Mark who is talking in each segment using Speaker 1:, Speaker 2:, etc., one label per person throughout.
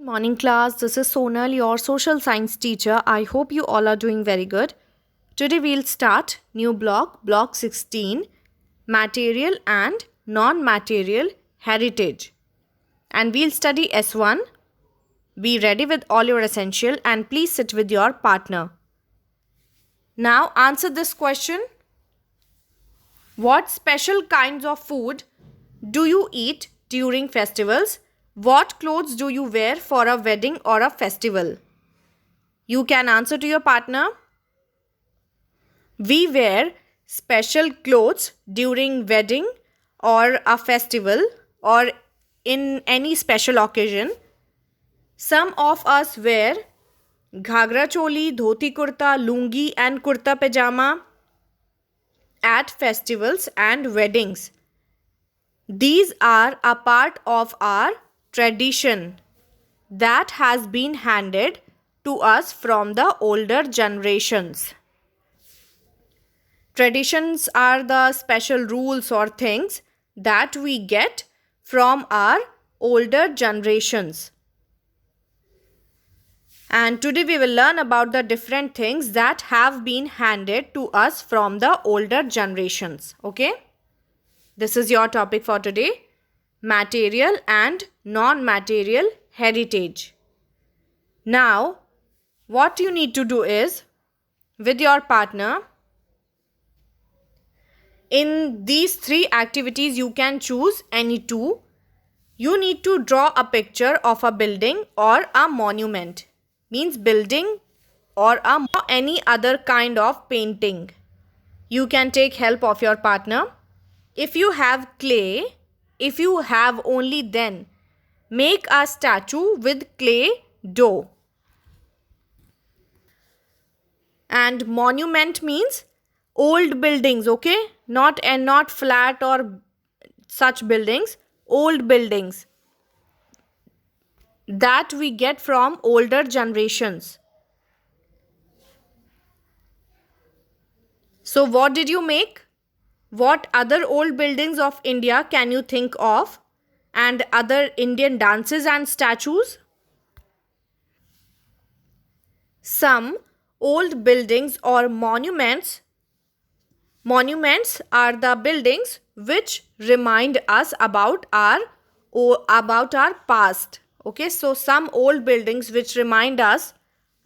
Speaker 1: Morning class, this is Sonal, your social science teacher. I hope you all are doing very good. Today we'll start new block 16, material and non-material heritage. And we'll study S1. Be ready with all your essential and please sit with your partner. Now answer this question. What special kinds of food do you eat during festivals? What clothes do you wear for a wedding or a festival? You can answer to your partner. We wear special clothes during wedding or a festival or in any special occasion. Some of us wear ghagra choli, dhoti kurta, lungi and kurta pajama at festivals and weddings. These are a part of our tradition that has been handed to us from the older generations. Traditions are the special rules or things that we get from our older generations. And today we will learn about the different things that have been handed to us from the older generations. Okay? This is your topic for today. Material and non-material heritage. Now, what you need to do is, with your partner, in these three activities you can choose any two. You need to draw a picture of a building or a monument. Means building or any other kind of painting. You can take help of your partner. If you have clay, if you have only then, make a statue with clay dough. And monument means old buildings, okay? Not flat or such buildings, old buildings that we get from older generations. So what did you make? What other old buildings of India can you think of? And other Indian dances and statues? Some old buildings or monuments are the buildings which remind us about our past. Okay, so some old buildings which remind us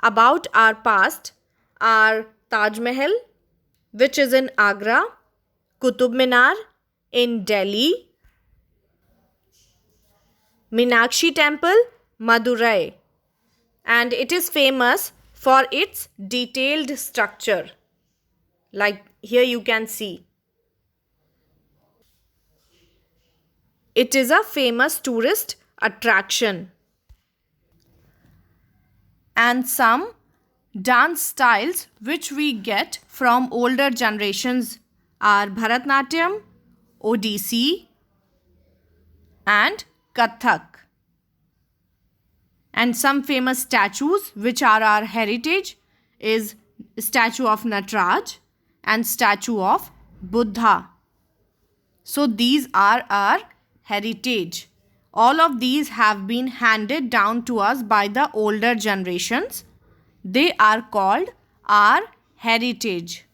Speaker 1: about our past are Taj Mahal, which is in Agra, Qutub Minar in Delhi, Meenakshi Temple, Madurai, and it is famous for its detailed structure. Like here you can see. It is a famous tourist attraction. And some dance styles which we get from older generations are Bharatnatyam, Odissi and Kathak. And some famous statues which are our heritage is statue of Nataraj and statue of Buddha. So these are our heritage. All of these have been handed down to us by the older generations. They are called our heritage.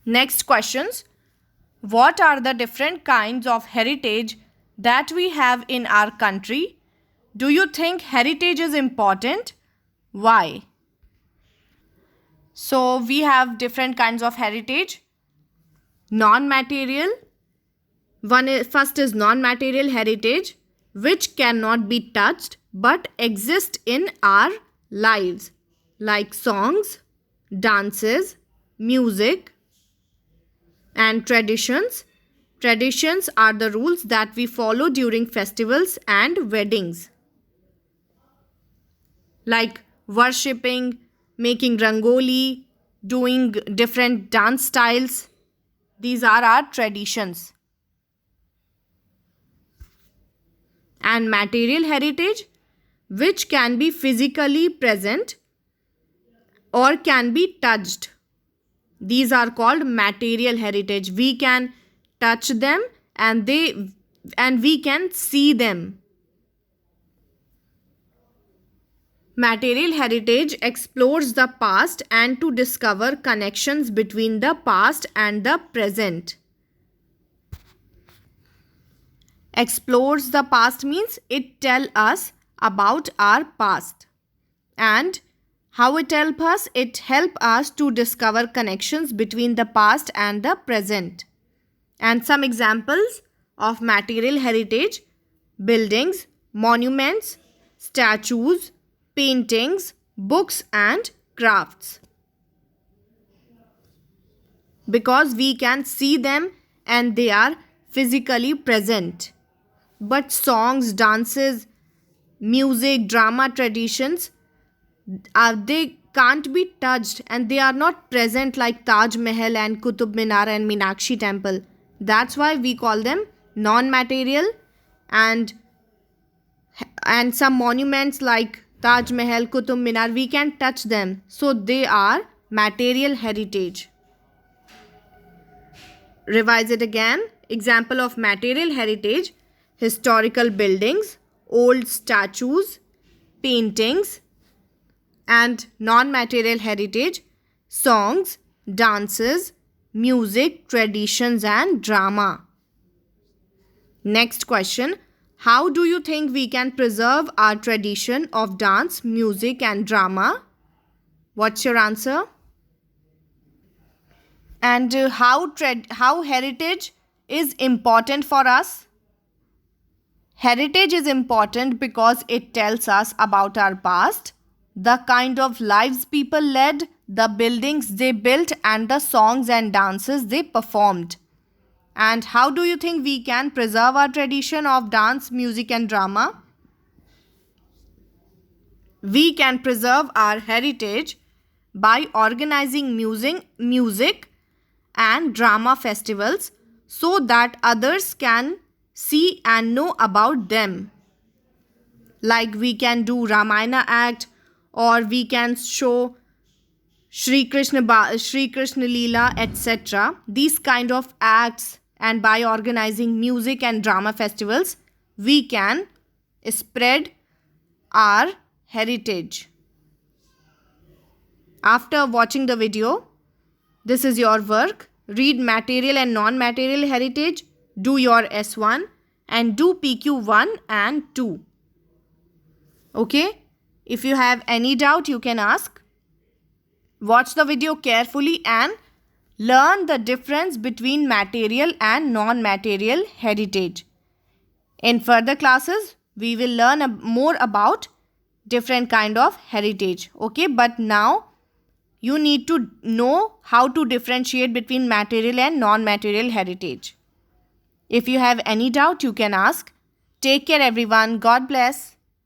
Speaker 1: Next questions. What are the different kinds of heritage that we have in our country? Do you think heritage is important? Why? So we have different kinds of heritage. Non-material. First is non-material heritage, which cannot be touched but exist in our lives, like songs, dances, music, and traditions. Traditions are the rules that we follow during festivals and weddings, like worshipping, making rangoli, doing different dance styles. These are our traditions. And material heritage, which can be physically present or can be touched. These are called material heritage. We can touch them and we can see them. Material heritage explores the past and to discover connections between the past and the present. Explores the past means it tells us about our past. And how it helps us? It helps us to discover connections between the past and the present. And some examples of material heritage: buildings, monuments, statues, paintings, books and crafts. Because we can see them and they are physically present. But songs, dances, music, drama, traditions, they can't be touched and they are not present like Taj Mahal and Qutub Minar and Meenakshi temple. That's why we call them non-material. And some monuments like Taj Mahal, Qutub Minar, we can touch them. So they are material heritage. Revise it again. Example of material heritage: historical buildings, old statues, paintings. And non-material heritage: songs, dances, music, traditions and drama. Next question: how do you think we can preserve our tradition of dance, music and drama? What's your answer? And how heritage is important for us? Heritage is important because it tells us about our past, the kind of lives people led, the buildings they built and the songs and dances they performed. And how do you think we can preserve our tradition of dance, music and drama? We can preserve our heritage by organizing music and drama festivals so that others can see and know about them. Like we can do Ramayana act, or we can show Shri Krishna Leela, etc. These kind of acts, and by organizing music and drama festivals, we can spread our heritage. After watching the video, this is your work. Read material and non-material heritage, do your S1 and do PQ1 and 2. Okay? If you have any doubt, you can ask. Watch the video carefully and learn the difference between material and non-material heritage. In further classes, we will learn more about different kind of heritage. Okay? But now, you need to know how to differentiate between material and non-material heritage. If you have any doubt, you can ask. Take care everyone. God bless.